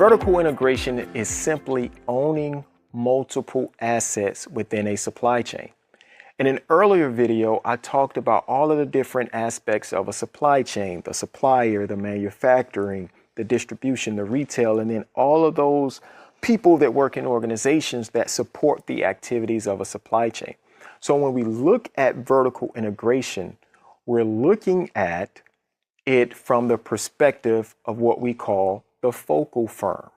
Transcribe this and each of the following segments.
Vertical integration is simply owning multiple assets within a supply chain. In an earlier video, I talked about all of the different aspects of a supply chain, the supplier, the manufacturing, the distribution, the retail, and then all of those people that work in organizations that support the activities of a supply chain. So when we look at vertical integration, we're looking at it from the perspective of what we call the focal firm.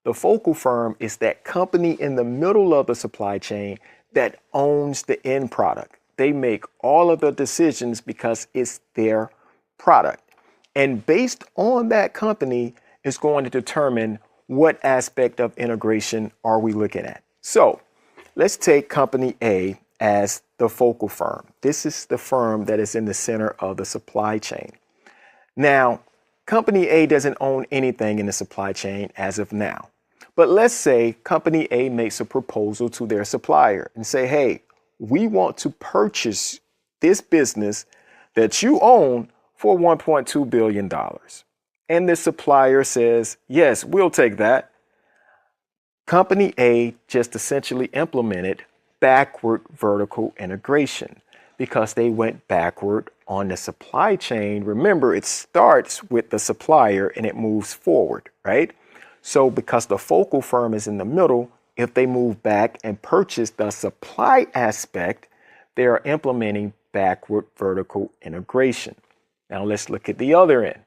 The focal firm is that company in the middle of the supply chain that owns the end product. They make all of the decisions because it's their product. And based on that company is going to determine what aspect of integration are we looking at. So let's take company A as the focal firm. This is the firm that is in the center of the supply chain. Now, company A doesn't own anything in the supply chain as of now. But let's say company A makes a proposal to their supplier and say, hey, we want to purchase this business that you own for $1.2 billion. And the supplier says, yes, we'll take that. Company A just essentially implemented backward vertical integration because they went backward on the supply chain. Remember, it starts with the supplier and it moves forward, right? So because the focal firm is in the middle, if they move back and purchase the supply aspect, they are implementing backward vertical integration. Now let's look at the other end.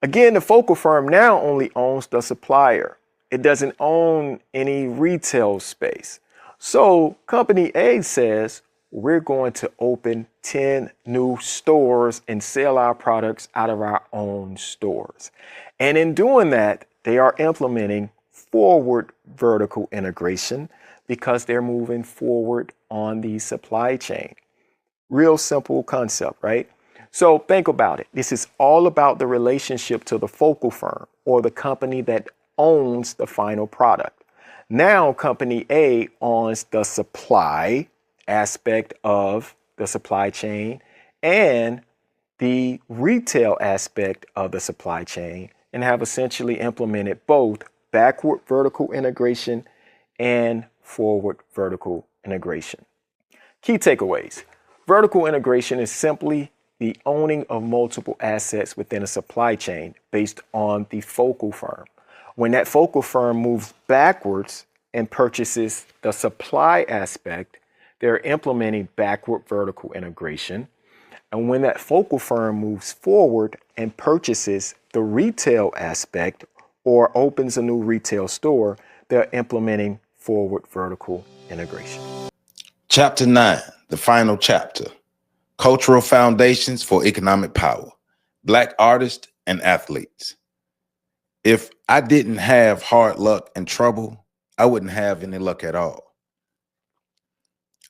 Again, the focal firm now only owns the supplier. It doesn't own any retail space. So company A says, we're going to open 10 new stores and sell our products out of our own stores. And in doing that, they are implementing forward vertical integration because they're moving forward on the supply chain. Real simple concept, right? So think about it. This is all about the relationship to the focal firm or the company that owns the final product. Now, company A owns the supply aspect of the supply chain and the retail aspect of the supply chain and have essentially implemented both backward vertical integration and forward vertical integration. Key takeaways. Vertical integration is simply the owning of multiple assets within a supply chain based on the focal firm. When that focal firm moves backwards and purchases the supply aspect, they're implementing backward vertical integration. And when that focal firm moves forward and purchases the retail aspect or opens a new retail store, they're implementing forward vertical integration. Chapter 9, the final chapter. Cultural Foundations for Economic Power. Black artists and athletes. If I didn't have hard luck and trouble, I wouldn't have any luck at all.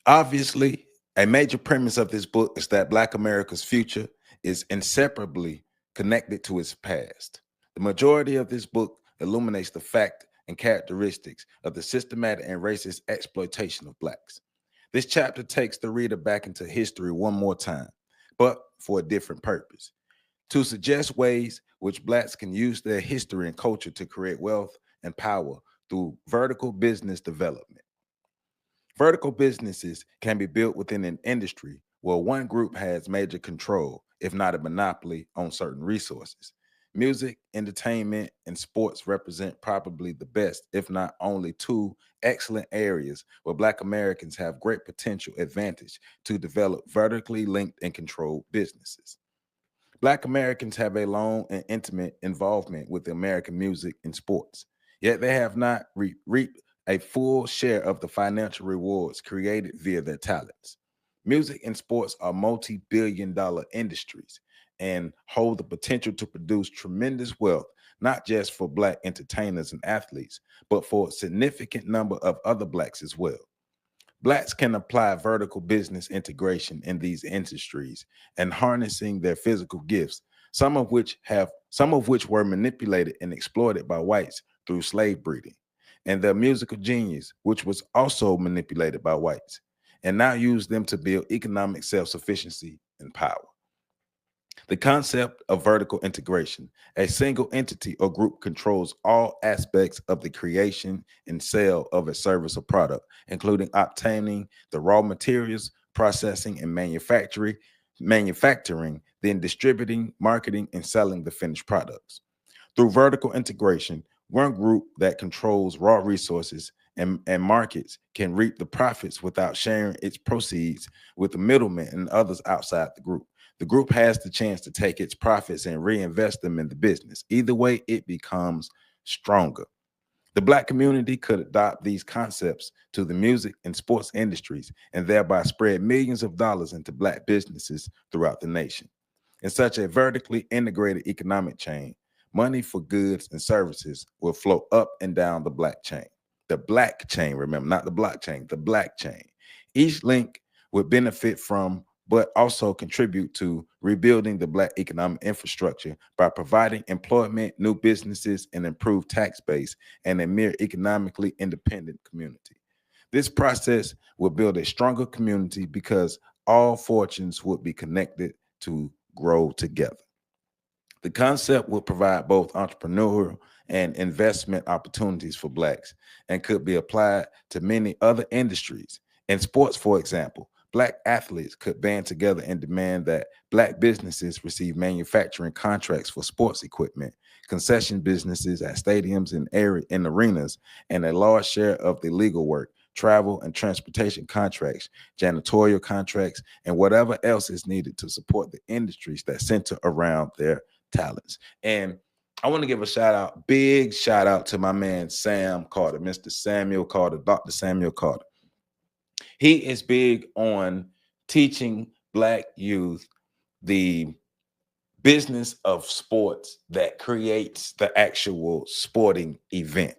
Obviously, a major premise of this book is that Black America's future is inseparably connected to its past. The majority of this book illuminates the fact and characteristics of the systematic and racist exploitation of Blacks. This chapter takes the reader back into history one more time, but for a different purpose, to suggest ways which Blacks can use their history and culture to create wealth and power through vertical business development. Vertical businesses can be built within an industry where one group has major control, if not a monopoly, on certain resources. Music, entertainment, and sports represent probably the best, if not only, two excellent areas where Black Americans have great potential advantage to develop vertically linked and controlled businesses. Black Americans have a long and intimate involvement with American music and sports, yet they have not reaped a full share of the financial rewards created via their talents. Music and sports are multi-billion-dollar industries and hold the potential to produce tremendous wealth, not just for Black entertainers and athletes, but for a significant number of other Blacks as well. Blacks can apply vertical business integration in these industries and harnessing their physical gifts, some of which were manipulated and exploited by whites through slave breeding, and their musical genius, which was also manipulated by whites, and now use them to build economic self-sufficiency and power. The concept of vertical integration: a single entity or group controls all aspects of the creation and sale of a service or product, including obtaining the raw materials, processing and manufacturing, then distributing, marketing, and selling the finished products. Through vertical integration, one group that controls raw resources and markets can reap the profits without sharing its proceeds with the middlemen and others outside the group. The group has the chance to take its profits and reinvest them in the business. Either way, it becomes stronger. The Black community could adopt these concepts to the music and sports industries and thereby spread millions of dollars into Black businesses throughout the nation. In such a vertically integrated economic chain, money for goods and services will flow up and down the Black chain. The Black chain, remember, not the blockchain, the Black chain. Each link would benefit from, but also contribute to rebuilding the Black economic infrastructure by providing employment, new businesses, and improved tax base, and a mere economically independent community. This process will build a stronger community because all fortunes would be connected to grow together. The concept will provide both entrepreneurial and investment opportunities for Blacks and could be applied to many other industries. In sports, for example, Black athletes could band together and demand that Black businesses receive manufacturing contracts for sports equipment, concession businesses at stadiums and arenas, and a large share of the legal work, travel and transportation contracts, janitorial contracts, and whatever else is needed to support the industries that center around their talents. And I want to give a shout out, big shout out to my man Sam Carter, Mr. Samuel Carter, Dr. Samuel Carter. He is big on teaching Black youth the business of sports that creates the actual sporting event.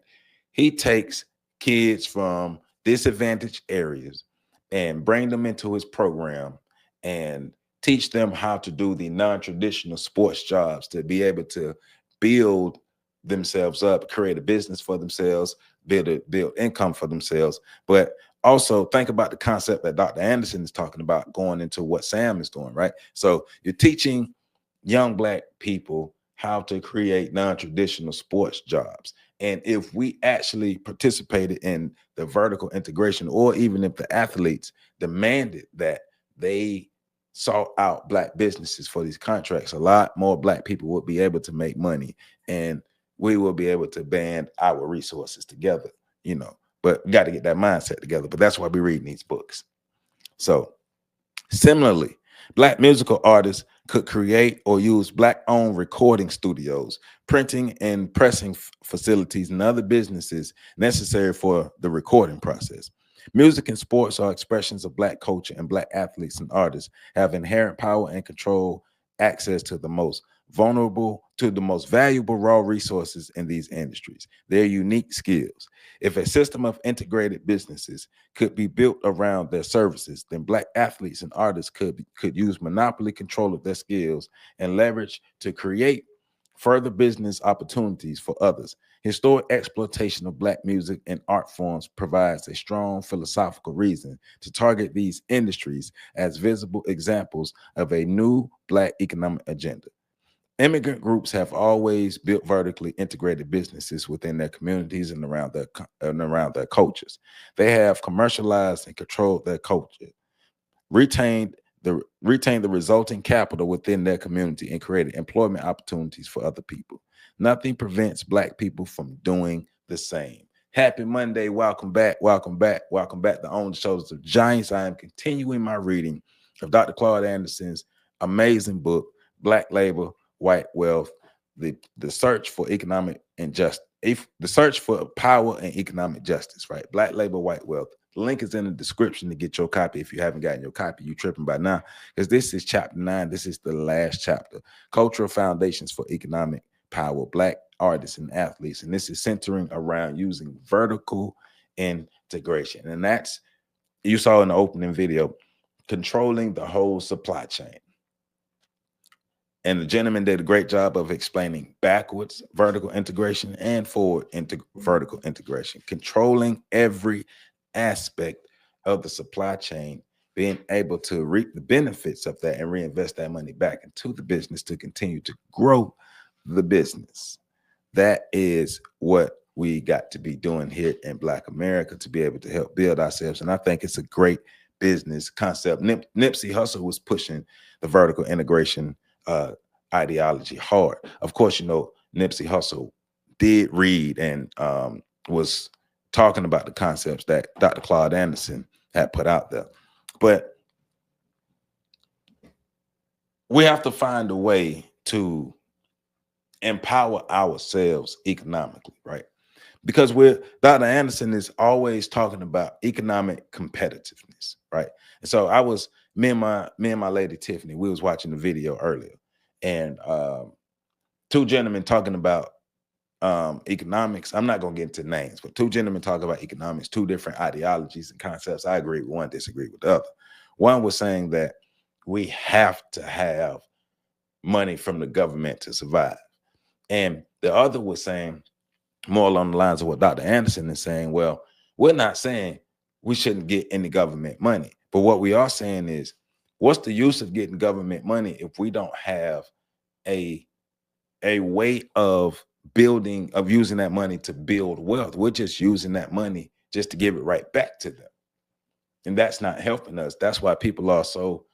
He takes kids from disadvantaged areas and bring them into his program and teach them how to do the non-traditional sports jobs to be able to build themselves up, create a business for themselves, build income for themselves. But also think about the concept that Dr. Anderson is talking about going into what Sam is doing, right? So you're teaching young Black people how to create non-traditional sports jobs. And if we actually participated in the vertical integration, or even if the athletes demanded that they sought out Black businesses for these contracts, a lot more Black people would be able to make money, and we will be able to band our resources together, you know. But we got to get that mindset together. But that's why we're reading these books. So similarly, Black musical artists could create or use Black-owned recording studios, printing and pressing facilities, and other businesses necessary for the recording process. Music and sports are expressions of Black culture, and Black athletes and artists have inherent power and control, access to the most valuable raw resources in these industries, their unique skills. If a system of integrated businesses could be built around their services, then Black athletes and artists could use monopoly control of their skills and leverage to create further business opportunities for others. Historic exploitation of Black music and art forms provides a strong philosophical reason to target these industries as visible examples of a new Black economic agenda. Immigrant groups have always built vertically integrated businesses within their communities and around their cultures. They have commercialized and controlled their culture, retained the resulting capital within their community, and created employment opportunities for other people. Nothing prevents Black people from doing the same. Happy Monday. Welcome back. Welcome back. Welcome back to On the Shoulders of Giants. I am continuing my reading of Dr. Claude Anderson's amazing book, Black Labor, White Wealth, the search for economic injustice, the search for power and economic justice, right? Black Labor, White Wealth. The link is in the description to get your copy. If you haven't gotten your copy, you tripping by now, because this is chapter 9. This is the last chapter, Cultural Foundations for Economic Power, Black Artists and Athletes. And this is centering around using vertical integration. And that's, you saw in the opening video, controlling the whole supply chain. And the gentleman did a great job of explaining backwards vertical integration and forward vertical integration, controlling every aspect of the supply chain being able to reap the benefits of that and reinvest that money back into the business to continue to grow the business. That is what we got to be doing here in Black America to be able to help build ourselves. And I think it's a great business concept. Nipsey Hussle was pushing the vertical integration ideology hard. Of course, you know, Nipsey Hussle did read and was talking about the concepts that Dr. Claude Anderson had put out there. But we have to find a way to empower ourselves economically, right? Because Dr. Anderson is always talking about economic competitiveness, right? And so me and my lady Tiffany, we was watching the video earlier, and two gentlemen talking about economics. I'm not going to get into names, but two gentlemen talk about economics, two different ideologies and concepts. I agree with one, disagree with the other. One was saying that we have to have money from the government to survive. And the other was saying, more along the lines of what Dr. Anderson is saying, well, we're not saying we shouldn't get any government money. But what we are saying is, what's the use of getting government money if we don't have a way of using that money to build wealth? We're just using that money just to give it right back to them. And that's not helping us. That's why people are so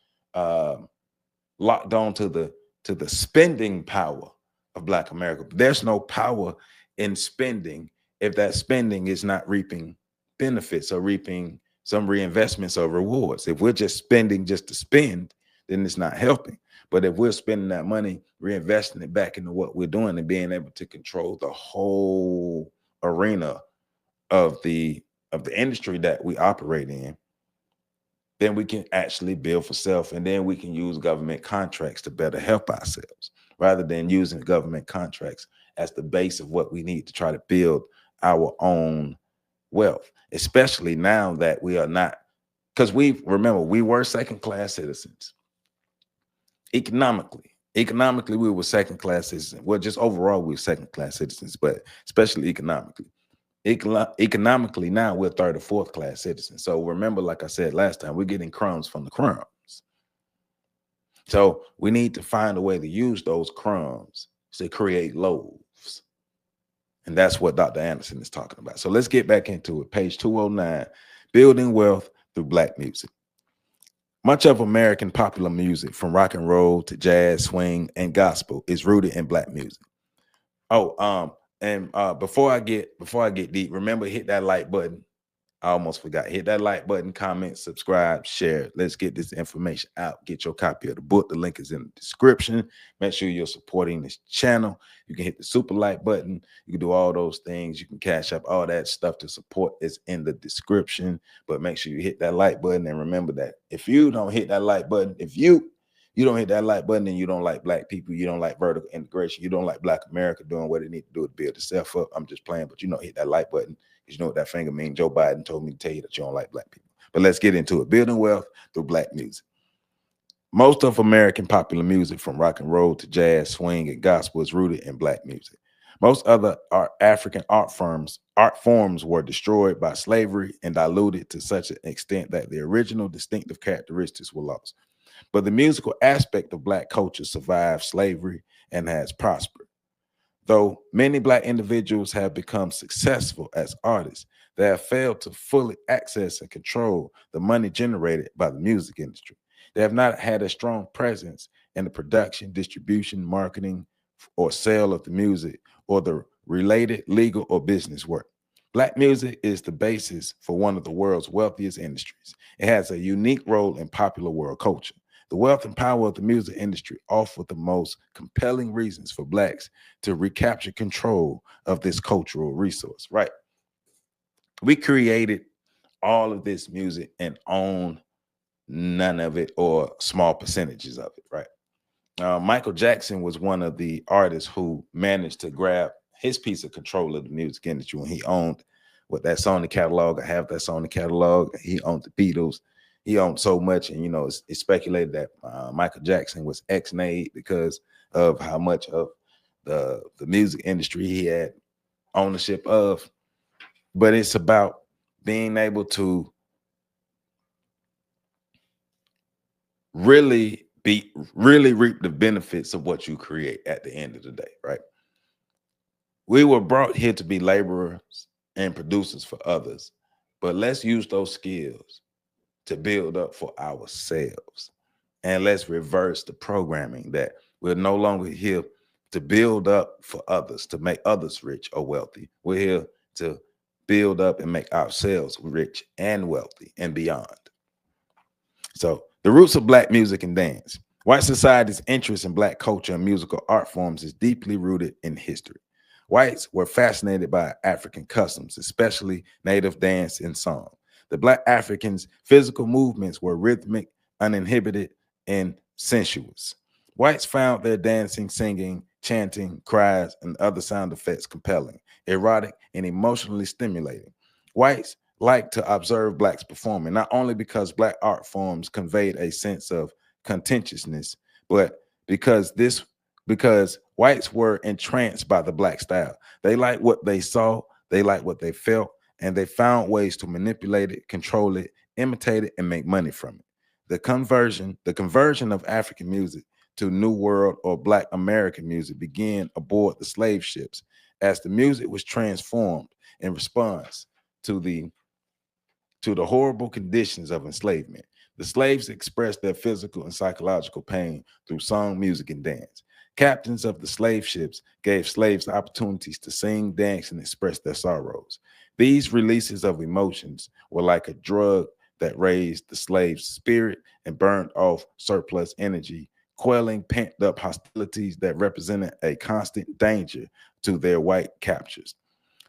locked on to the spending power of Black America. There's no power in spending if that spending is not reaping benefits or reaping some reinvestments or rewards. If we're just spending just to spend, then it's not helping. But if we're spending that money, reinvesting it back into what we're doing and being able to control the whole arena of the industry that we operate in, then we can actually build for self, and then we can use government contracts to better help ourselves, rather than using government contracts as the base of what we need to try to build our own wealth, especially now that we are not, because we were second-class citizens. Economically, we were second-class citizens. Well, just overall, we were second-class citizens, but especially economically. Economically, now we're third or fourth class citizens. So remember, like I said last time, we're getting crumbs from the crumbs. So we need to find a way to use those crumbs to create loaves. And that's what Dr. Anderson is talking about. So let's get back into it. Page 209, Building Wealth Through Black Music. Much of American popular music, from rock and roll to jazz, swing, and gospel, is rooted in Black music. And before I get deep, remember, hit that like button. I almost forgot. Hit that like button, comment, subscribe, share. Let's get this information out. Get your copy of the book. The link is in the description. Make sure you're supporting this channel. You can hit the super like button. You can do all those things. You can cash up. All that stuff to support is in the description. But make sure you hit that like button. And remember that if you don't hit that like button, if you don't hit that like button, and you don't like Black people, you don't like vertical integration, you don't like Black America doing what it needs to do to build itself up. I'm just playing, but hit that like button. You know what that finger means. Joe Biden told me to tell you that you don't like Black people. But let's get into it. Building wealth through Black music. Most of American popular music, from rock and roll to jazz, swing, and gospel, is rooted in Black music. Most other African art forms were destroyed by slavery and diluted to such an extent that the original distinctive characteristics were lost. But the musical aspect of Black culture survived slavery and has prospered. Though many Black individuals have become successful as artists, they have failed to fully access and control the money generated by the music industry. They have not had a strong presence in the production, distribution, marketing, or sale of the music, or the related legal or business work. Black music is the basis for one of the world's wealthiest industries. It has a unique role in popular world culture. The wealth and power of the music industry offer the most compelling reasons for Blacks to recapture control of this cultural resource, right? We created all of this music and own none of it, or small percentages of it, right? Michael Jackson was one of the artists who managed to grab his piece of control of the music industry when he owned that Sony catalog. I have that Sony catalog. He owned the Beatles. He owned so much, and it's speculated that Michael Jackson was ex-nayed because of how much of the music industry he had ownership of. But it's about being able to really reap the benefits of what you create at the end of the day, right? We were brought here to be laborers and producers for others, but let's use those skills to build up for ourselves. And let's reverse the programming that we're no longer here to build up for others, to make others rich or wealthy. We're here to build up and make ourselves rich and wealthy and beyond. So, the roots of Black music and dance. White society's interest in Black culture and musical art forms is deeply rooted in history. Whites were fascinated by African customs, especially native dance and song. The Black Africans' physical movements were rhythmic, uninhibited, and sensuous. Whites found their dancing, singing, chanting, cries, and other sound effects compelling, erotic, and emotionally stimulating. Whites liked to observe Blacks performing, not only because Black art forms conveyed a sense of contentiousness, but because whites were entranced by the Black style. They liked what they saw, they liked what they felt, and they found ways to manipulate it, control it, imitate it, and make money from it. The conversion of African music to New World or Black American music began aboard the slave ships as the music was transformed in response to the horrible conditions of enslavement. The slaves expressed their physical and psychological pain through song, music, and dance. Captains of the slave ships gave slaves opportunities to sing, dance, and express their sorrows. These releases of emotions were like a drug that raised the slave's spirit and burned off surplus energy, quelling pent up hostilities that represented a constant danger to their white captors.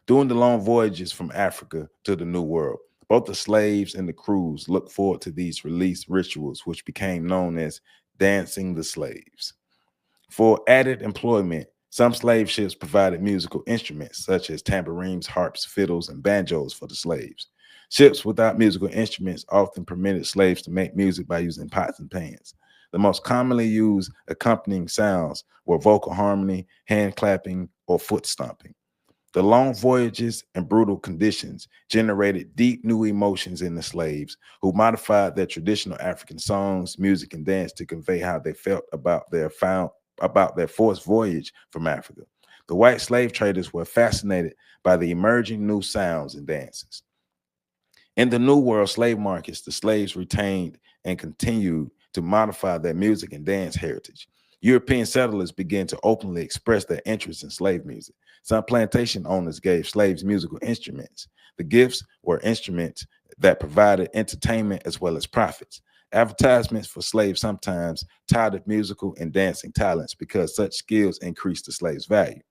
During the long voyages from Africa to the New World, both the slaves and the crews looked forward to these release rituals, which became known as dancing the slaves. For added employment, some slave ships provided musical instruments such as tambourines, harps, fiddles, and banjos for the slaves. Ships without musical instruments often permitted slaves to make music by using pots and pans. The most commonly used accompanying sounds were vocal harmony, hand clapping, or foot stomping. The long voyages and brutal conditions generated deep new emotions in the slaves, who modified their traditional African songs, music, and dance to convey how they felt about their forced voyage from Africa. The white slave traders were fascinated by the emerging new sounds and dances. In the New World slave markets, the slaves retained and continued to modify their music and dance heritage. European settlers began to openly express their interest in slave music. Some plantation owners gave slaves musical instruments. The gifts were instruments that provided entertainment as well as profits. Advertisements for slaves sometimes touted musical and dancing talents because such skills increased the slave's value.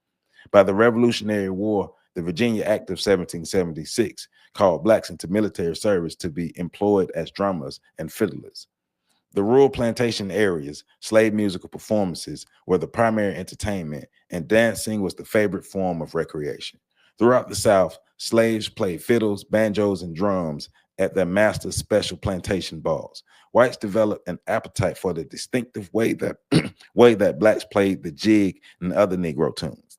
By the Revolutionary War, the Virginia Act of 1776 called blacks into military service to be employed as drummers and fiddlers. The rural plantation areas, slave musical performances were the primary entertainment, and dancing was the favorite form of recreation. Throughout the South, slaves played fiddles, banjos, and drums at their master's special plantation balls. Whites developed an appetite for the distinctive way that blacks played the jig and other Negro tunes.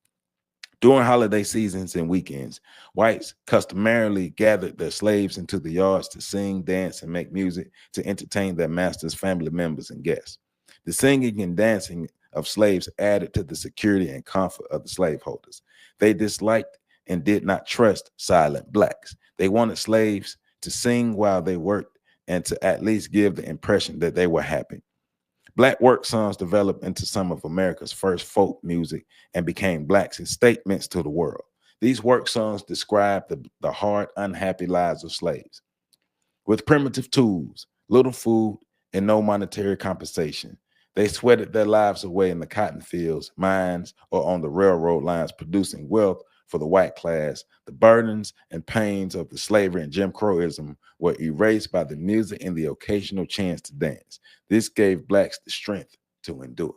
During holiday seasons and weekends, whites customarily gathered their slaves into the yards to sing, dance, and make music to entertain their masters' family members and guests. The singing and dancing of slaves added to the security and comfort of the slaveholders. They disliked and did not trust silent blacks. They wanted slaves to sing while they worked and to at least give the impression that they were happy. Black work songs developed into some of America's first folk music and became blacks' statements to the world. These work songs describe the hard, unhappy lives of slaves. With primitive tools, little food, and no monetary compensation, they sweated their lives away in the cotton fields, mines, or on the railroad lines, producing wealth for the white class. The burdens and pains of the slavery and Jim Crowism were erased by the music and the occasional chance to dance. This gave blacks the strength to endure.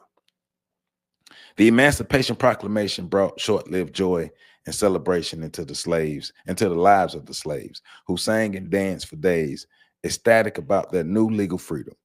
The Emancipation Proclamation brought short-lived joy and celebration into the lives of the slaves, who sang and danced for days, ecstatic about their new legal freedom.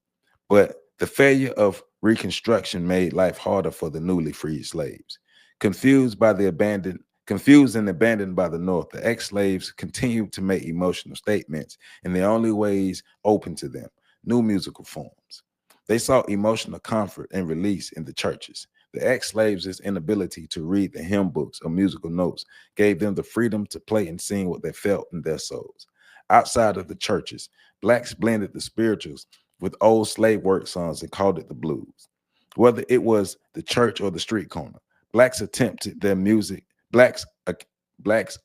But the failure of Reconstruction made life harder for the newly freed slaves. Confused and abandoned by the North, the ex-slaves continued to make emotional statements in the only ways open to them, new musical forms. They sought emotional comfort and release in the churches. The ex-slaves' inability to read the hymn books or musical notes gave them the freedom to play and sing what they felt in their souls. Outside of the churches, blacks blended the spirituals with old slave work songs and called it the blues. Whether it was the church or the street corner, blacks attempted their music, blacks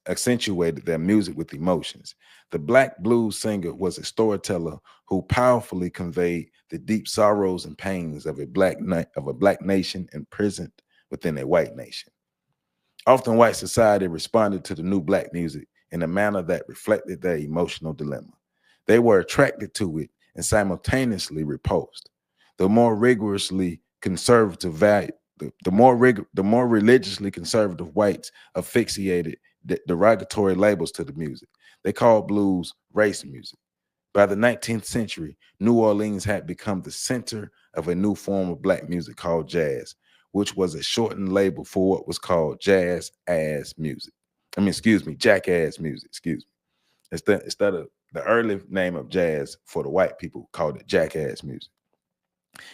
accentuated their music with emotions. The black blues singer was a storyteller who powerfully conveyed the deep sorrows and pains of a black nation imprisoned within a white nation. Often white society responded to the new black music in a manner that reflected their emotional dilemma. They were attracted to it and simultaneously repulsed. The more rigorously conservative value, the more religiously conservative whites asphyxiated derogatory labels to the music. They called blues race music. By the 19th century, New Orleans had become the center of a new form of black music called jazz, which was a shortened label for what was called jazz ass music. Jackass music, excuse me. Instead of the early name of jazz for the white people called it jackass music.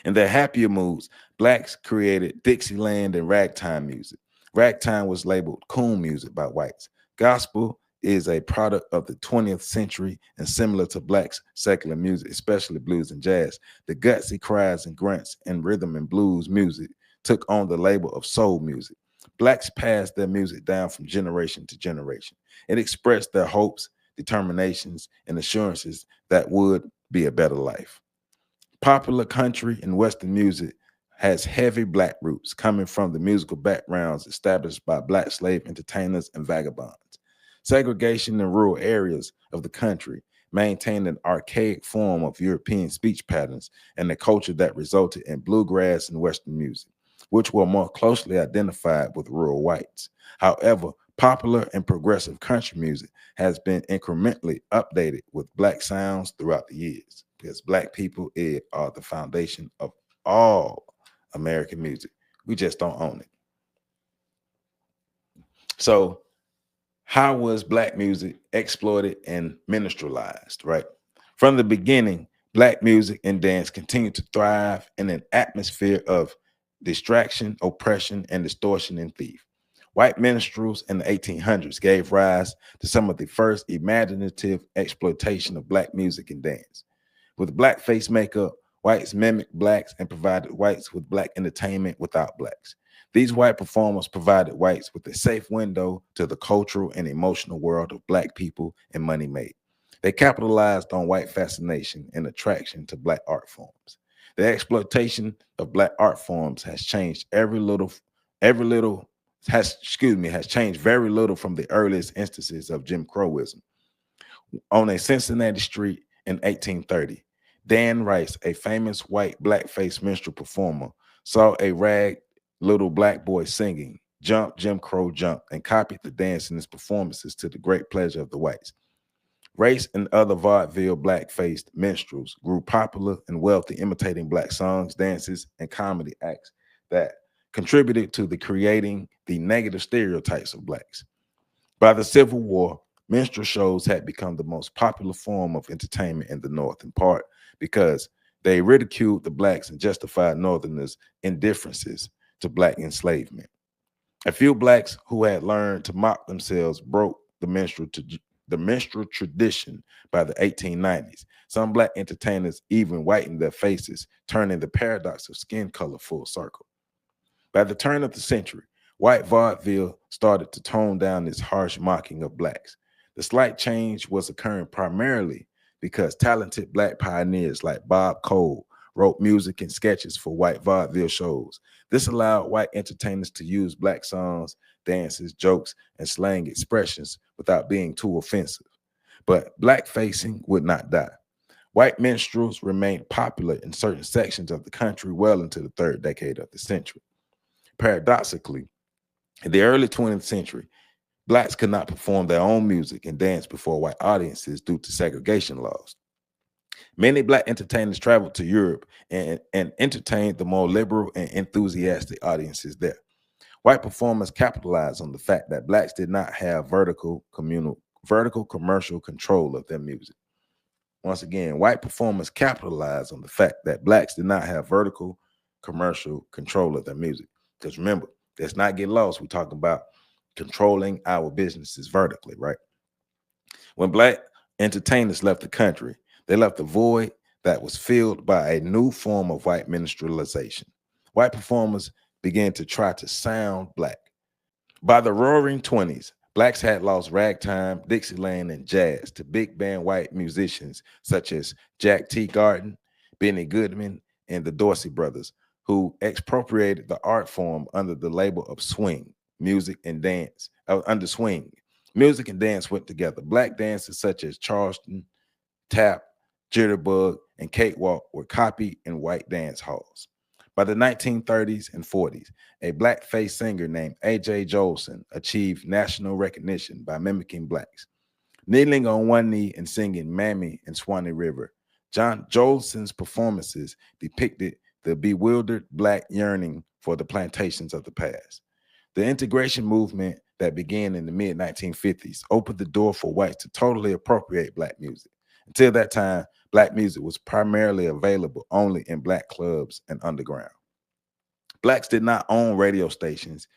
In their happier moods, blacks created Dixieland and ragtime music. Ragtime was labeled coon music by whites. Gospel is a product of the 20th century and similar to blacks' secular music, especially blues and jazz. The gutsy cries and grunts and rhythm and blues music took on the label of soul music. Blacks passed their music down from generation to generation. It expressed their hopes, determinations, and assurances that would be a better life. Popular country and Western music has heavy black roots coming from the musical backgrounds established by black slave entertainers and vagabonds. Segregation in rural areas of the country maintained an archaic form of European speech patterns and the culture that resulted in bluegrass and Western music, which were more closely identified with rural whites. However, popular and progressive country music has been incrementally updated with black sounds throughout the years because black people are the foundation of all American music. We just don't own it. So, how was black music exploited and minstrelized, right? From the beginning, black music and dance continued to thrive in an atmosphere of distraction, oppression, and distortion and thief. White minstrels in the 1800s gave rise to some of the first imaginative exploitation of black music and dance. With blackface makeup, whites mimicked blacks and provided whites with black entertainment without blacks. These white performers provided whites with a safe window to the cultural and emotional world of black people and money made. They capitalized on white fascination and attraction to black art forms. The exploitation of black art forms has changed has changed very little from the earliest instances of Jim Crowism. On a Cincinnati street in 1830, Dan Rice, a famous white blackface minstrel performer, saw a rag little black boy singing "Jump, Jim Crow Jump" and copied the dance in his performances to the great pleasure of the whites. Race and other vaudeville black-faced minstrels grew popular and wealthy, imitating black songs, dances, and comedy acts that contributed to the creating the negative stereotypes of blacks. By the Civil War, minstrel shows had become the most popular form of entertainment in the North, in part because they ridiculed the blacks and justified Northerners' indifferences to black enslavement. A few blacks who had learned to mock themselves broke the minstrel tradition by the 1890s. Some black entertainers even whitened their faces, turning the paradox of skin color full circle. By the turn of the century, white vaudeville started to tone down its harsh mocking of blacks. The slight change was occurring primarily because talented black pioneers like Bob Cole wrote music and sketches for white vaudeville shows. This allowed white entertainers to use black songs, dances, jokes, and slang expressions without being too offensive. But blackfacing would not die. White minstrels remained popular in certain sections of the country well into the third decade of the century. Paradoxically, in the early 20th century, blacks could not perform their own music and dance before white audiences due to segregation laws. Many black entertainers traveled to Europe and entertained the more liberal and enthusiastic audiences there. White performers capitalized on the fact that blacks did not have vertical commercial control of their music. Once again, white performers capitalized on the fact that blacks did not have vertical commercial control of their music. Because remember, let's not get lost. We're talking about controlling our businesses vertically, right? When black entertainers left the country, they left a void that was filled by a new form of white minstrelization. White performers began to try to sound black. By the roaring 20s, blacks had lost ragtime, Dixieland, and jazz to big band white musicians such as Jack T. Garden, Benny Goodman, and the Dorsey brothers, who expropriated the art form under the label of swing, music, and dance. Under swing, music and dance went together. Black dancers such as Charleston, tap, jitterbug, and cakewalk were copied in white dance halls. By the 1930s and 40s, a black-faced singer named A.J. Jolson achieved national recognition by mimicking blacks. Kneeling on one knee and singing Mammy and Swanee River, John Jolson's performances depicted the bewildered black yearning for the plantations of the past. The integration movement that began in the mid-1950s opened the door for whites to totally appropriate black music. Until that time, black music was primarily available only in black clubs and underground. Blacks did not own radio stations,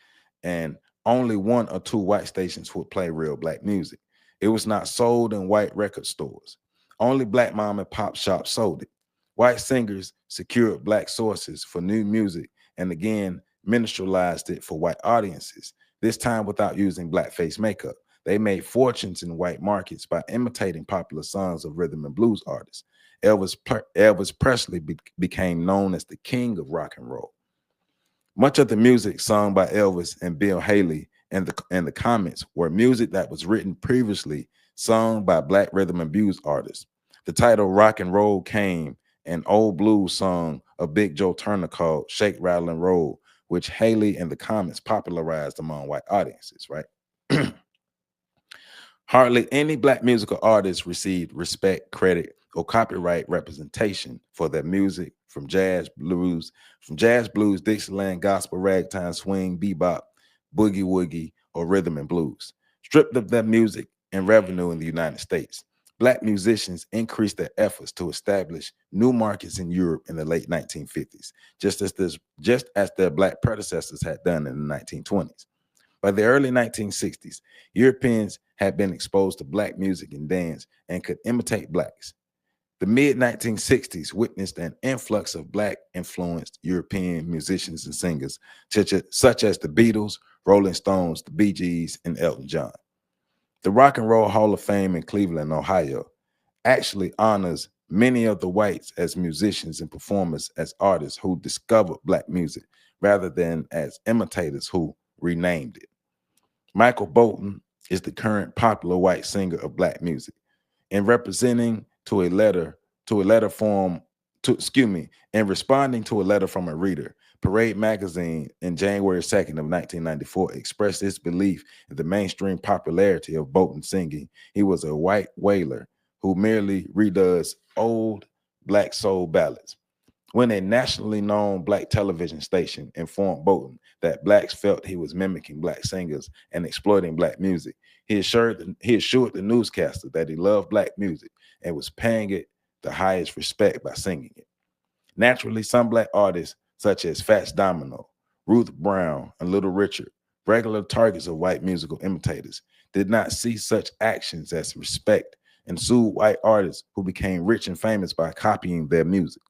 and only one or two white stations would play real black music. It was not sold in white record stores. Only black mom and pop shops sold it. White singers secured black sources for new music and again minstrelized it for white audiences, this time without using blackface makeup. They made fortunes in white markets by imitating popular songs of rhythm and blues artists. Elvis Presley became known as the king of rock and roll. Much of the music sung by Elvis and Bill Haley and the comments were music that was written previously sung by black rhythm and blues artists. The title rock and roll came an old blues song of Big Joe Turner called Shake, Rattle, and Roll, which Haley and the comments popularized among white audiences, right? Hardly any black musical artists received respect, credit, or copyright representation for their music from jazz, blues, Dixieland, gospel, ragtime, swing, bebop, boogie woogie, or rhythm and blues. Stripped of their music and revenue in the United States, black musicians increased their efforts to establish new markets in Europe in the late 1950s, just as their black predecessors had done in the 1920s. By the early 1960s, Europeans had been exposed to black music and dance and could imitate blacks. The mid-1960s witnessed an influx of black-influenced European musicians and singers, such as the Beatles, Rolling Stones, the Bee Gees, and Elton John. The Rock and Roll Hall of Fame in Cleveland, Ohio, actually honors many of the whites as musicians and performers as artists who discovered black music, rather than as imitators who renamed it. Michael Bolton is the current popular white singer of black music. In responding to a letter from a reader, Parade magazine in January 2nd of 1994 expressed its belief in the mainstream popularity of Bolton singing. He was a white wailer who merely redoes old black soul ballads. When a nationally known black television station informed Bolton that blacks felt he was mimicking black singers and exploiting black music, he assured the newscaster that he loved black music and was paying it the highest respect by singing it. Naturally, some black artists, such as Fats Domino, Ruth Brown, and Little Richard, regular targets of white musical imitators, did not see such actions as respect and sued white artists who became rich and famous by copying their music.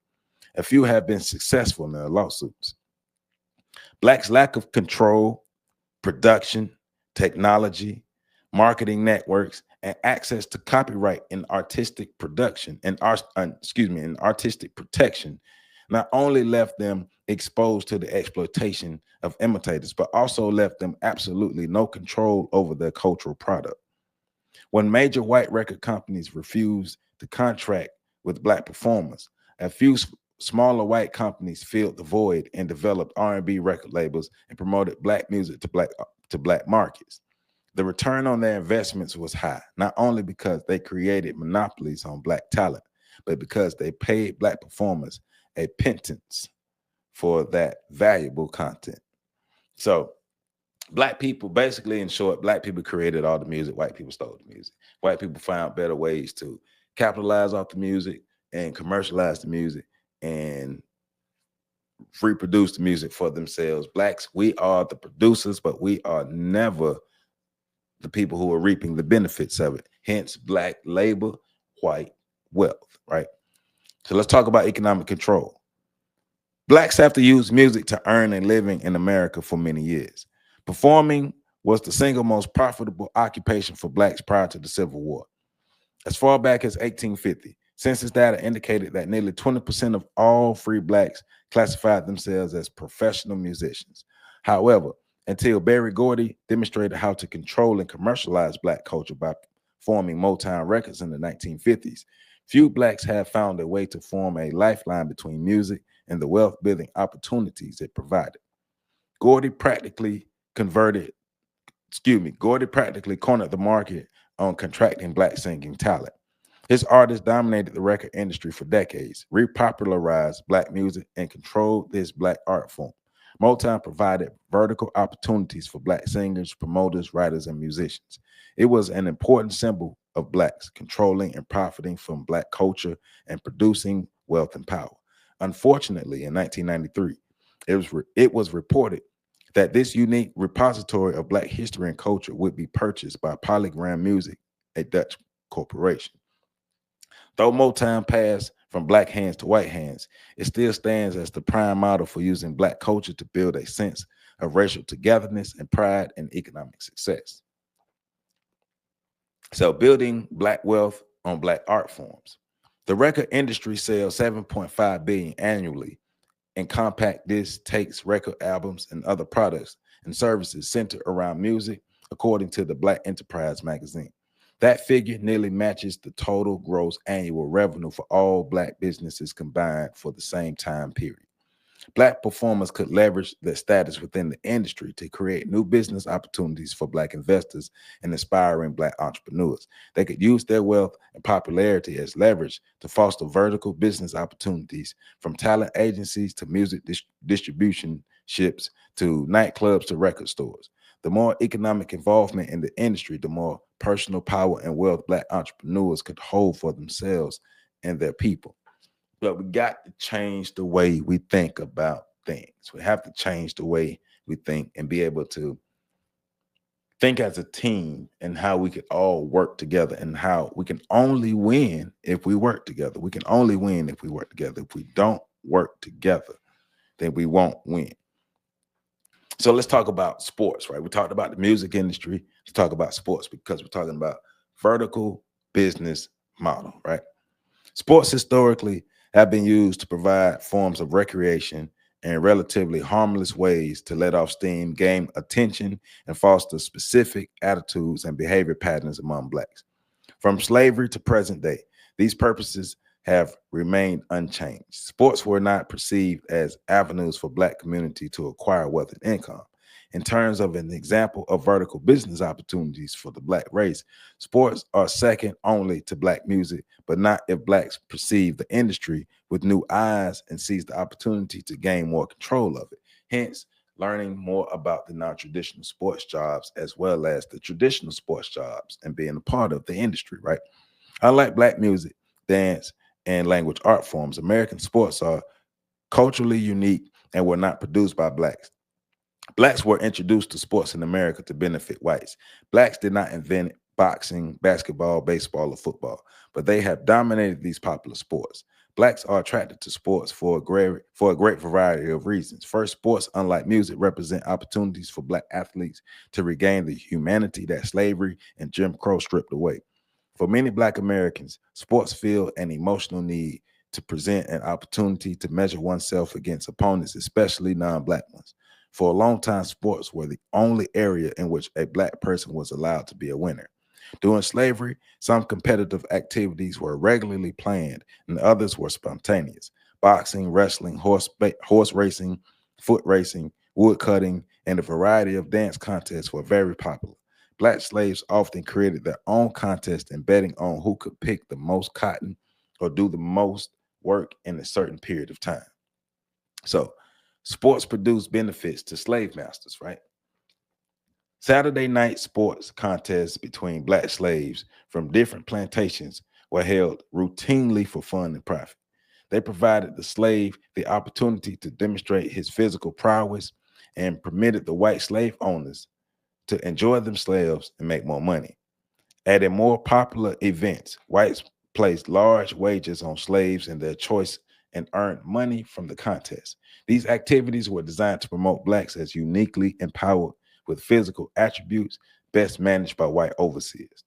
A few have been successful in their lawsuits. Blacks' lack of control, production, technology, marketing networks, and access to copyright in artistic production and artistic protection not only left them exposed to the exploitation of imitators, but also left them absolutely no control over their cultural product. When major white record companies refused to contract with black performers, a few smaller white companies filled the void and developed R&B record labels and promoted black music to black markets. The return on their investments was high, not only because they created monopolies on black talent, but because they paid black performers a pittance for that valuable content. So black people, basically in short, black people created all the music, white people stole the music. White people found better ways to capitalize off the music and commercialize the music and reproduce the music for themselves. Blacks, we are the producers, but we are never the people who are reaping the benefits of it. Hence, black labor, white wealth, right? So let's talk about economic control. Blacks have to use music to earn a living in America for many years. Performing was the single most profitable occupation for blacks prior to the Civil War. As far back as 1850, census data indicated that nearly 20% of all free blacks classified themselves as professional musicians. However, until Berry Gordy demonstrated how to control and commercialize black culture by forming Motown Records in the 1950s, few blacks have found a way to form a lifeline between music and the wealth building opportunities it provided. Gordy practically converted, Gordy practically cornered the market on contracting black singing talent. His artists dominated the record industry for decades, repopularized black music, and controlled this black art form. Motown provided vertical opportunities for black singers, promoters, writers, and musicians. It was an important symbol of blacks controlling and profiting from black culture and producing wealth and power. Unfortunately, in 1993, it was reported that this unique repository of black history and culture would be purchased by Polygram Music, a Dutch corporation. Though Motown passed from black hands to white hands, it still stands as the prime model for using black culture to build a sense of racial togetherness and pride in economic success. So, building black wealth on black art forms. The record industry sells 7.5 billion annually, and compact disc takes, record albums, and other products and services centered around music, according to the Black Enterprise magazine. That figure nearly matches the total gross annual revenue for all black businesses combined for the same time period. Black performers could leverage their status within the industry to create new business opportunities for black investors and aspiring black entrepreneurs. They could use their wealth and popularity as leverage to foster vertical business opportunities, from talent agencies to music distribution ships to nightclubs to record stores. The more economic involvement in the industry, the more personal power and wealth black entrepreneurs could hold for themselves and their people. But we got to change the way we think about things. We have to change the way we think and be able to think as a team, and how we could all work together, and how we can only win if we work together. We can only win if we work together. If we don't work together, then we won't win. So let's talk about sports, right? We talked about the music industry. Let's talk about sports, because we're talking about vertical business model, right? Sports historically have been used to provide forms of recreation in relatively harmless ways to let off steam, gain attention, and foster specific attitudes and behavior patterns among blacks. From slavery to present day, these purposes have remained unchanged. Sports were not perceived as avenues for black community to acquire wealth and income. In terms of an example of vertical business opportunities for the black race, sports are second only to black music, but not if blacks perceive the industry with new eyes and seize the opportunity to gain more control of it. Hence, learning more about the non-traditional sports jobs as well as the traditional sports jobs and being a part of the industry, right? Unlike black music, dance, and language art forms, American sports are culturally unique and were not produced by blacks. Blacks were introduced to sports in America to benefit whites. Blacks did not invent boxing, basketball, baseball, or football, but they have dominated these popular sports. Blacks are attracted to sports for a great variety of reasons. First, sports, unlike music, represent opportunities for black athletes to regain the humanity that slavery and Jim Crow stripped away. For many black Americans, sports feel an emotional need to present an opportunity to measure oneself against opponents, especially non-black ones. For a long time, sports were the only area in which a black person was allowed to be a winner. During slavery, some competitive activities were regularly planned and others were spontaneous. Boxing, wrestling, horse racing, foot racing, wood cutting, and a variety of dance contests were very popular. Black slaves often created their own contests and betting on who could pick the most cotton or do the most work in a certain period of time. So, sports produced benefits to slave masters, right? Saturday night sports contests between black slaves from different plantations were held routinely for fun and profit. They provided the slave the opportunity to demonstrate his physical prowess and permitted the white slave owners to enjoy themselves and make more money. At a more popular events, whites placed large wages on slaves and their choice and earned money from the contest. These activities were designed to promote blacks as uniquely empowered with physical attributes best managed by white overseers.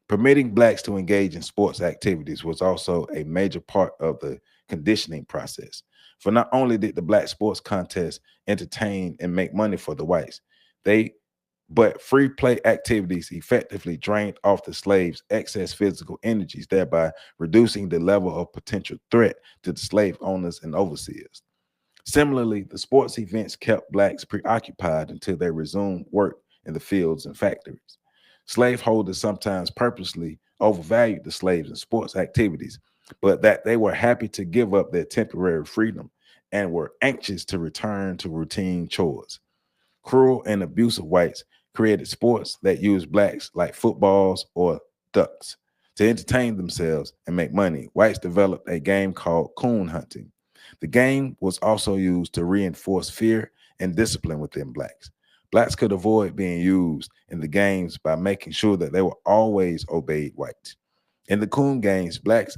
Permitting blacks to engage in sports activities was also a major part of the conditioning process. For not only did the black sports contest entertain and make money for the whites, they but free play activities effectively drained off the slaves' excess physical energies, thereby reducing the level of potential threat to the slave owners and overseers. Similarly, the sports events kept blacks preoccupied until they resumed work in the fields and factories. Slaveholders sometimes purposely overvalued the slaves in sports activities, but that they were happy to give up their temporary freedom and were anxious to return to routine chores. Cruel and abusive whites created sports that used blacks like footballs or ducks to entertain themselves and make money. Whites developed a game called coon hunting. The game was also used to reinforce fear and discipline within blacks. Blacks could avoid being used in the games by making sure that they were always obeyed whites. In the coon games, blacks'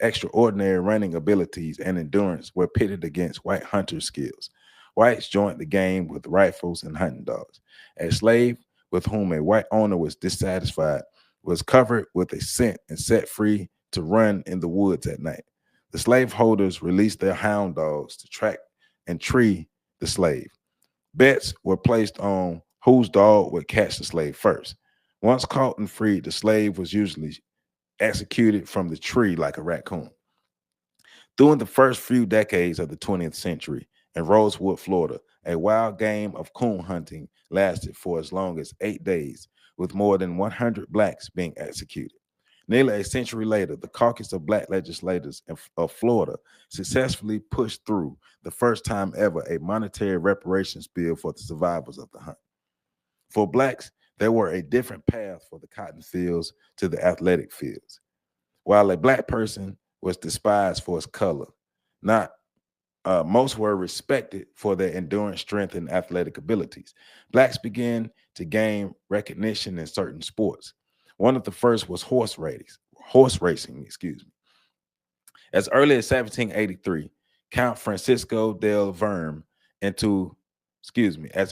extraordinary running abilities and endurance were pitted against white hunters' skills. Whites joined the game with rifles and hunting dogs. A slave with whom a white owner was dissatisfied was covered with a scent and set free to run in the woods at night. The slaveholders released their hound dogs to track and tree the slave. Bets were placed on whose dog would catch the slave first. Once caught and freed, the slave was usually executed from the tree like a raccoon. During the first few decades of the 20th century in Rosewood, Florida, a wild game of coon hunting lasted for as long as 8 days, with more than 100 blacks being executed. Nearly a century later, the caucus of black legislators of Florida successfully pushed through, the first time ever, a monetary reparations bill for the survivors of the hunt. For blacks, there were a different path for the cotton fields to the athletic fields. While a black person was despised for his color, not most were respected for their endurance, strength, and athletic abilities. Blacks began to gain recognition in certain sports. One of the first was horse racing, excuse me. As early as 1783, Count Francisco del Verne as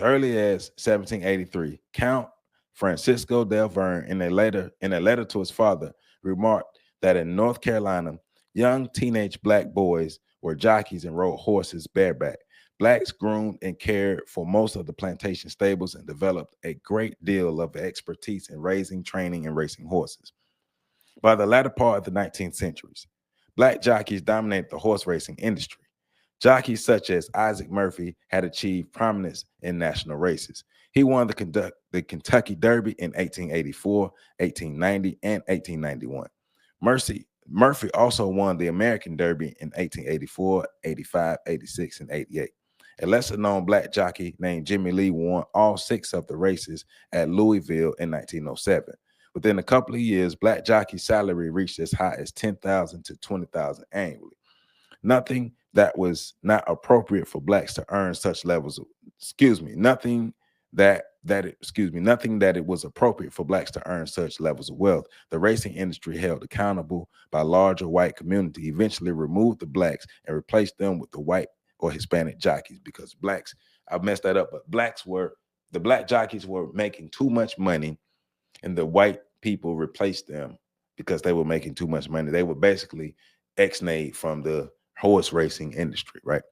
early as 1783, Count Francisco del Verne in a letter to his father remarked that in North Carolina, young teenage black boys were jockeys and rode horses bareback. Blacks groomed and cared for most of the plantation stables and developed a great deal of expertise in raising, training, and racing horses. By the latter part of the 19th centuries, black jockeys dominated the horse racing industry. Jockeys such as Isaac Murphy had achieved prominence in national races. He won the Kentucky Derby in 1884, 1890, and 1891. Murphy also won the American Derby in 1884, 85, 86, and 88. A lesser-known black jockey named Jimmy Lee won all 6 of the races at Louisville in 1907. Within a couple of years, black jockey salary reached as high as $10,000 to $20,000 annually. Nothing that was not appropriate for blacks to earn such levels of, nothing that it was appropriate for blacks to earn such levels of wealth. The racing industry, held accountable by larger white community, eventually removed the blacks and replaced them with the white or Hispanic jockeys, because blacks, I messed that up, but the black jockeys were making too much money, and the white people replaced them because they were making too much money. They were basically ex-nayed from the horse racing industry, right?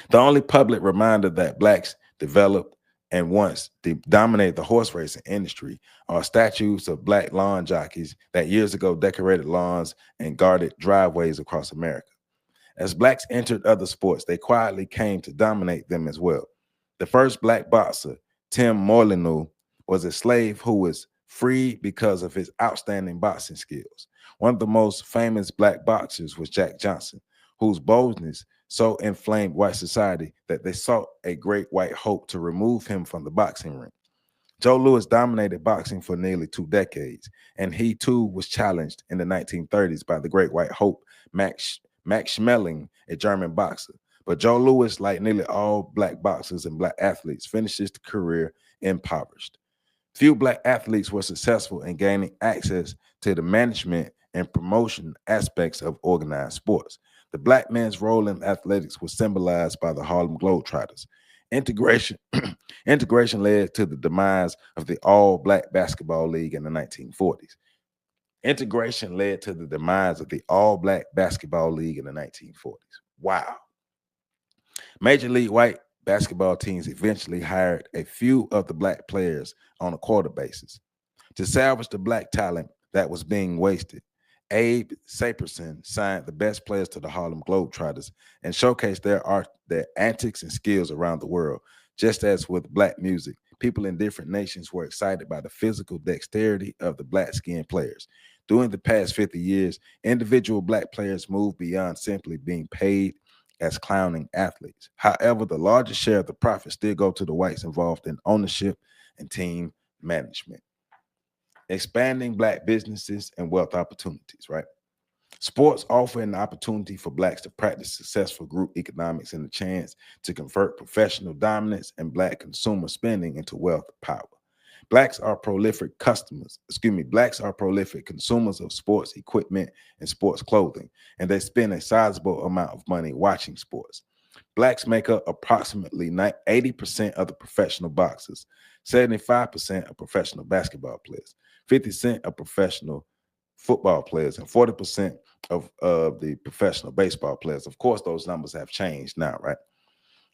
The only public reminder that blacks developed and once dominated the horse racing industry are statues of black lawn jockeys that years ago decorated lawns and guarded driveways across America. As blacks entered other sports, they quietly came to dominate them as well. The first black boxer, Tim Molyneux, was a slave who was freed because of his outstanding boxing skills. One of the most famous black boxers was Jack Johnson, whose boldness so inflamed white society that they sought a great white hope to remove him from the boxing ring. Joe Louis dominated boxing for nearly 2 decades, and he too was challenged in the 1930s by the great white hope Max Schmeling, a German boxer. But Joe Louis, like nearly all black boxers and black athletes, finished his career impoverished. Few black athletes were successful in gaining access to the management and promotion aspects of organized sports. The black man's role in athletics was symbolized by the Harlem Globetrotters. Integration, integration led to the demise of the All Black Basketball League in the 1940s. Integration led to the demise of the All Black Basketball League in the 1940s. Wow. Major League white basketball teams eventually hired a few of the black players on a quarter basis. To salvage the black talent that was being wasted, Abe Saperson signed the best players to the Harlem Globetrotters and showcased their antics and skills around the world. Just as with black music, people in different nations were excited by the physical dexterity of the black skinned players. During the past 50 years, individual black players moved beyond simply being paid as clowning athletes. However, the largest share of the profits still go to the whites involved in ownership and team management. Expanding black businesses and wealth opportunities, right? Sports offer an opportunity for blacks to practice successful group economics and the chance to convert professional dominance and black consumer spending into wealth power. Blacks are prolific consumers of sports equipment and sports clothing, and they spend a sizable amount of money watching sports. Blacks make up approximately 80% of the professional boxers, 75% of professional basketball players, 50% of professional football players, and 40% of the professional baseball players. Of course, those numbers have changed now, right?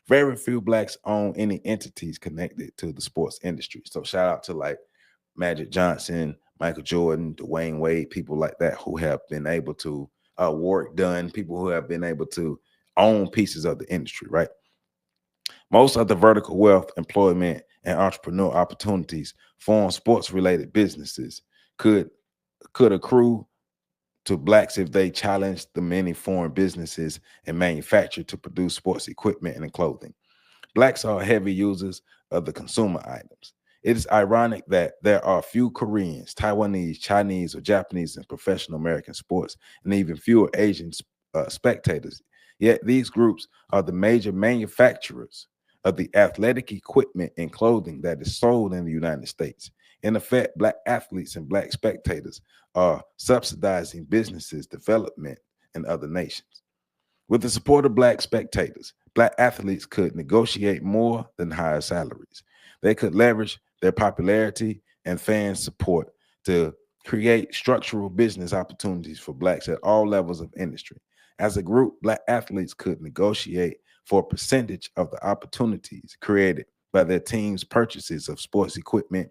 Very few blacks own any entities connected to the sports industry. So shout out to like Magic Johnson, Michael Jordan, Dwayne Wade, people like that who have been able to work done, people who have been able to own pieces of the industry, right? Most of the vertical wealth, employment, and entrepreneur opportunities from sports-related businesses could accrue to blacks if they challenge the many foreign businesses and manufacture to produce sports equipment and clothing. Blacks are heavy users of the consumer items. It is ironic that there are few Koreans, Taiwanese, Chinese, or Japanese in professional American sports, and even fewer Asian spectators. Yet these groups are the major manufacturers of the athletic equipment and clothing that is sold in the United States. In effect, black athletes and black spectators are subsidizing businesses' development in other nations. With the support of black spectators, black athletes could negotiate more than higher salaries. They could leverage their popularity and fan support to create structural business opportunities for blacks at all levels of industry. As a group, black athletes could negotiate for a percentage of the opportunities created by their team's purchases of sports equipment,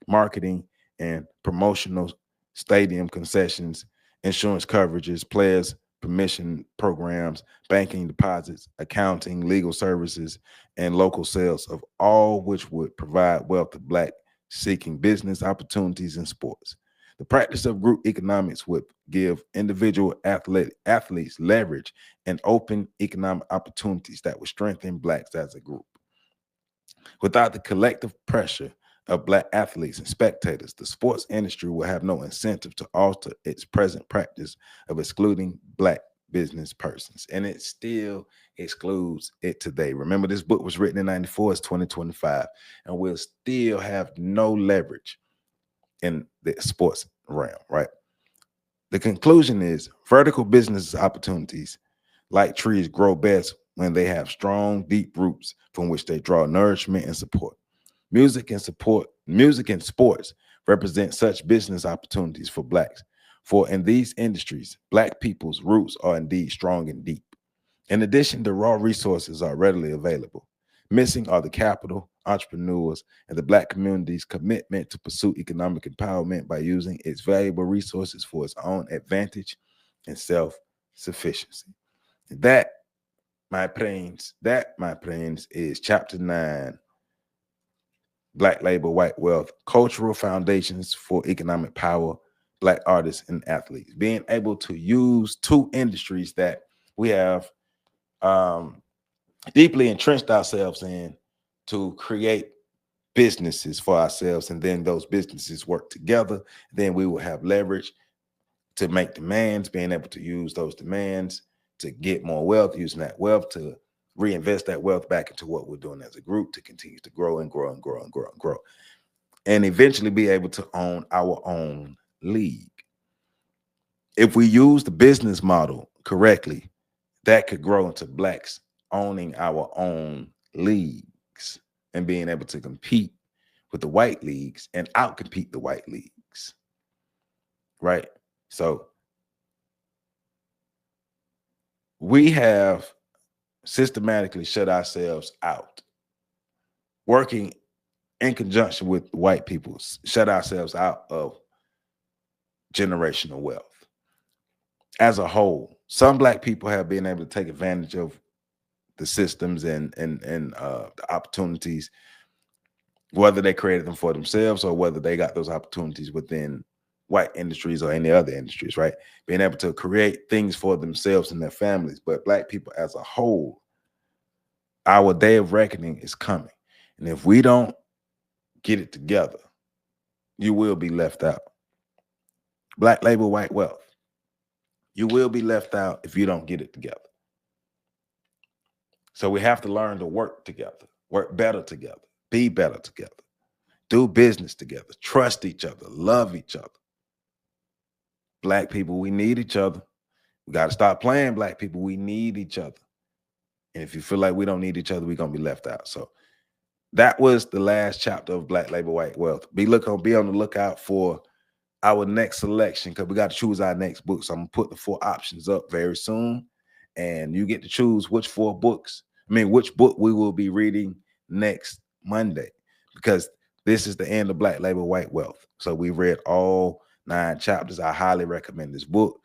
marketing, and promotional stadium concessions, insurance coverages, players' permission programs, banking deposits, accounting, legal services, and local sales, of all which would provide wealth to black seeking business opportunities in sports. The practice of group economics would give individual athletes leverage and open economic opportunities that would strengthen blacks as a group. Without the collective pressure of black athletes and spectators, the sports industry will have no incentive to alter its present practice of excluding black business persons. And it still excludes it today. Remember, this book was written in 94, it's 2025, and we'll still have no leverage in the sports realm, right? The conclusion is vertical business opportunities like trees grow best when they have strong, deep roots from which they draw nourishment and support. Music and sports represent such business opportunities for blacks. For in these industries, black people's roots are indeed strong and deep. In addition, the raw resources are readily available. Missing are the capital, entrepreneurs, and the black community's commitment to pursue economic empowerment by using its valuable resources for its own advantage and self-sufficiency. My friends, is chapter 9, Black Labor, White Wealth, Cultural Foundations for Economic Power, Black Artists and Athletes. Being able to use two industries that we have deeply entrenched ourselves in to create businesses for ourselves, and then those businesses work together. Then we will have leverage to make demands, being able to use those demands to get more wealth, using that wealth to reinvest that wealth back into what we're doing as a group to continue to grow and grow and grow and grow and grow, and eventually be able to own our own league. If we use the business model correctly, that could grow into blacks owning our own leagues and being able to compete with the white leagues and outcompete the white leagues, right? So we have systematically shut ourselves out, working in conjunction with white people, shut ourselves out of generational wealth. As a whole, some black people have been able to take advantage of the systems and the opportunities, whether they created them for themselves or whether they got those opportunities within white industries or any other industries, right? Being able to create things for themselves and their families. But black people as a whole, our day of reckoning is coming. And if we don't get it together, you will be left out. Black labor, white wealth. You will be left out if you don't get it together. So we have to learn to work together, work better together, be better together, do business together, trust each other, love each other. Black people, we need each other. We got to stop playing black people. We need each other. And if you feel like we don't need each other, we're going to be left out. So that was the last chapter of Black Labor, White Wealth. Be on the lookout for our next selection, because we got to choose our next book. So I'm going to put the 4 options up very soon. And you get to choose which which book we will be reading next Monday, because this is the end of Black Labor, White Wealth. So we read all 9 chapters. I highly recommend this book.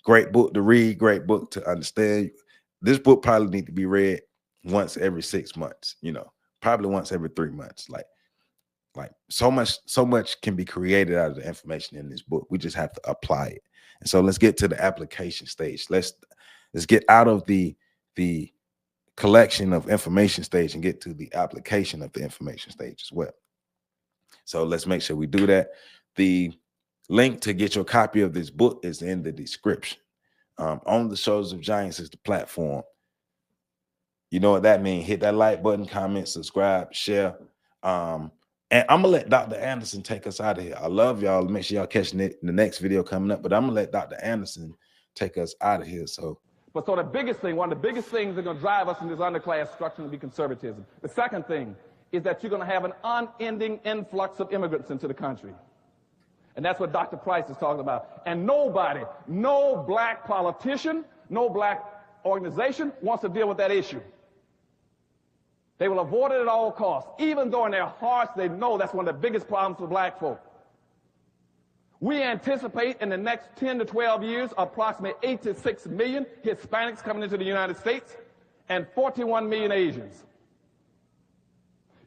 Great book to read, great book to understand. This book probably needs to be read once every 6 months, probably once every 3 months. Like so much can be created out of the information in this book. We just have to apply it. And so let's get to the application stage. Let's get out of the collection of information stage and get to the application of the information stage as well. So let's make sure we do that. The link to get your copy of this book is in the description. On the Shoulders of Giants is the platform. You know what that means. Hit that like button, comment, subscribe, share. And I'm going to let Dr. Anderson take us out of here. I love y'all. Make sure y'all catch the next video coming up. But I'm going to let Dr. Anderson take us out of here. So the biggest thing, one of the biggest things that are going to drive us in this underclass structure will be conservatism. The second thing is that you're going to have an unending influx of immigrants into the country. And that's what Dr. Price is talking about. And nobody, no black politician, no black organization wants to deal with that issue. They will avoid it at all costs, even though in their hearts they know that's one of the biggest problems for black folk. We anticipate in the next 10 to 12 years approximately 8 to 6 million Hispanics coming into the United States and 41 million Asians.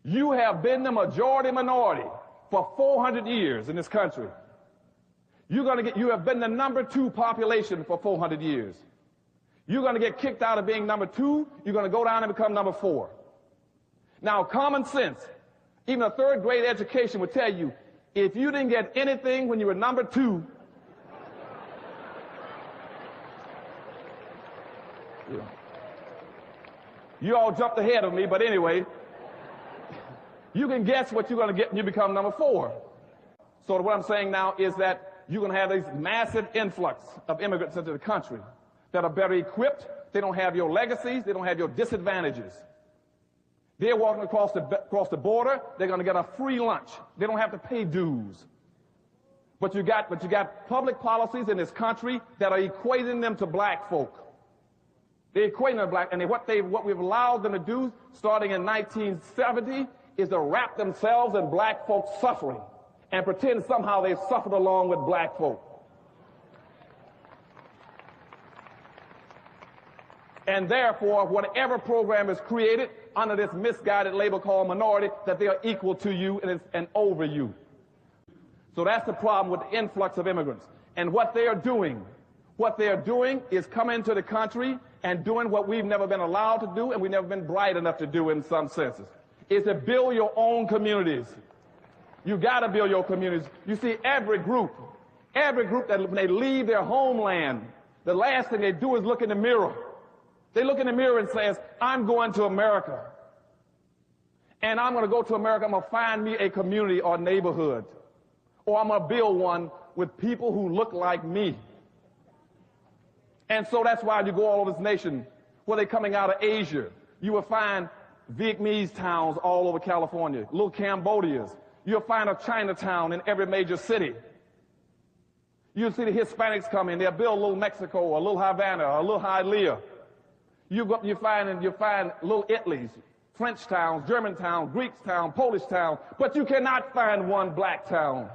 You have been the majority minority for 400 years in this country. You have been the number 2 population for 400 years. You're going to get kicked out of being number 2. You're going to go down and become number 4. Now, common sense, even a 3rd grade education would tell you, if you didn't get anything when you were number 2, you all jumped ahead of me, but anyway, you can guess what you're going to get when you become number 4. So what I'm saying now is that you're going to have this massive influx of immigrants into the country that are better equipped. They don't have your legacies. They don't have your disadvantages. They're walking across the border. They're going to get a free lunch. They don't have to pay dues. But you got public policies in this country that are equating them to black folk. They're equating them to black, and what we've allowed them to do starting in 1970 is to wrap themselves in black folks' suffering and pretend somehow they've suffered along with black folk. And therefore, whatever program is created under this misguided label called minority, that they are equal to you and over you. So that's the problem with the influx of immigrants. And what they are doing is coming into the country and doing what we've never been allowed to do and we've never been bright enough to do in some senses. is to build your own communities. You got to build your communities. You see, every group that when they leave their homeland, the last thing they do is look in the mirror. They look in the mirror and says, I'm going to America. And I'm going to go to America. I'm going to find me a community or neighborhood. Or I'm going to build one with people who look like me. And so that's why you go all over this nation, where they're coming out of Asia. You will find Vietnamese towns all over California, little Cambodias. You'll find a Chinatown in every major city. You'll see the Hispanics come in. They'll build a little Mexico, a little Havana, a little Hialeah. You find little Italys, French towns, German towns, Greek towns, Polish towns, but you cannot find one black town.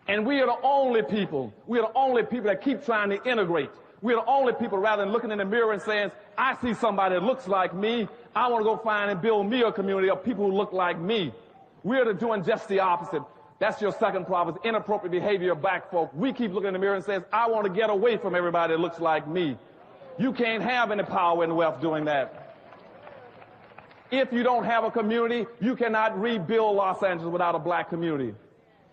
And we are the only people that keep trying to integrate. We are the only people, rather than looking in the mirror and saying, I see somebody that looks like me, I want to go find and build me a community of people who look like me. We are doing just the opposite. That's your second problem, is inappropriate behavior of black folk. We keep looking in the mirror and says, I want to get away from everybody that looks like me. You can't have any power and wealth doing that. If you don't have a community, you cannot rebuild Los Angeles without a black community.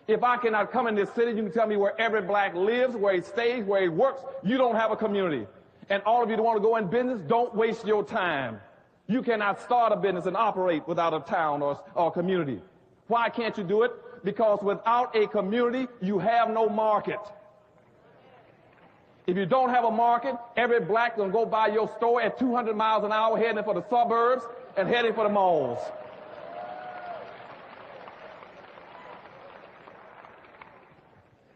If I cannot come in this city, you can tell me where every black lives, where he stays, where he works. You don't have a community. And all of you that want to go in business, don't waste your time. You cannot start a business and operate without a town or a community. Why can't you do it? Because without a community, you have no market. If you don't have a market, every black gonna go by your store at 200 miles an hour heading for the suburbs and heading for the malls.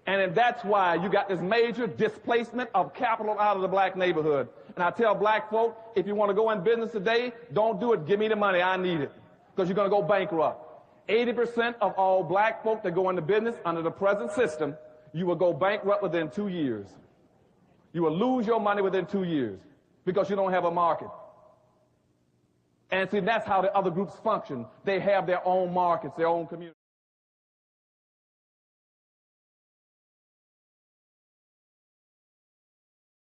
And that's why you got this major displacement of capital out of the black neighborhood. And I tell black folk, if you want to go in business today, don't do it. Give me the money. I need it. Because you're going to go bankrupt. 80% of all black folk that go into business under the present system, you will go bankrupt within 2 years. You will lose your money within 2 years because you don't have a market. And see, that's how the other groups function. They have their own markets, their own community.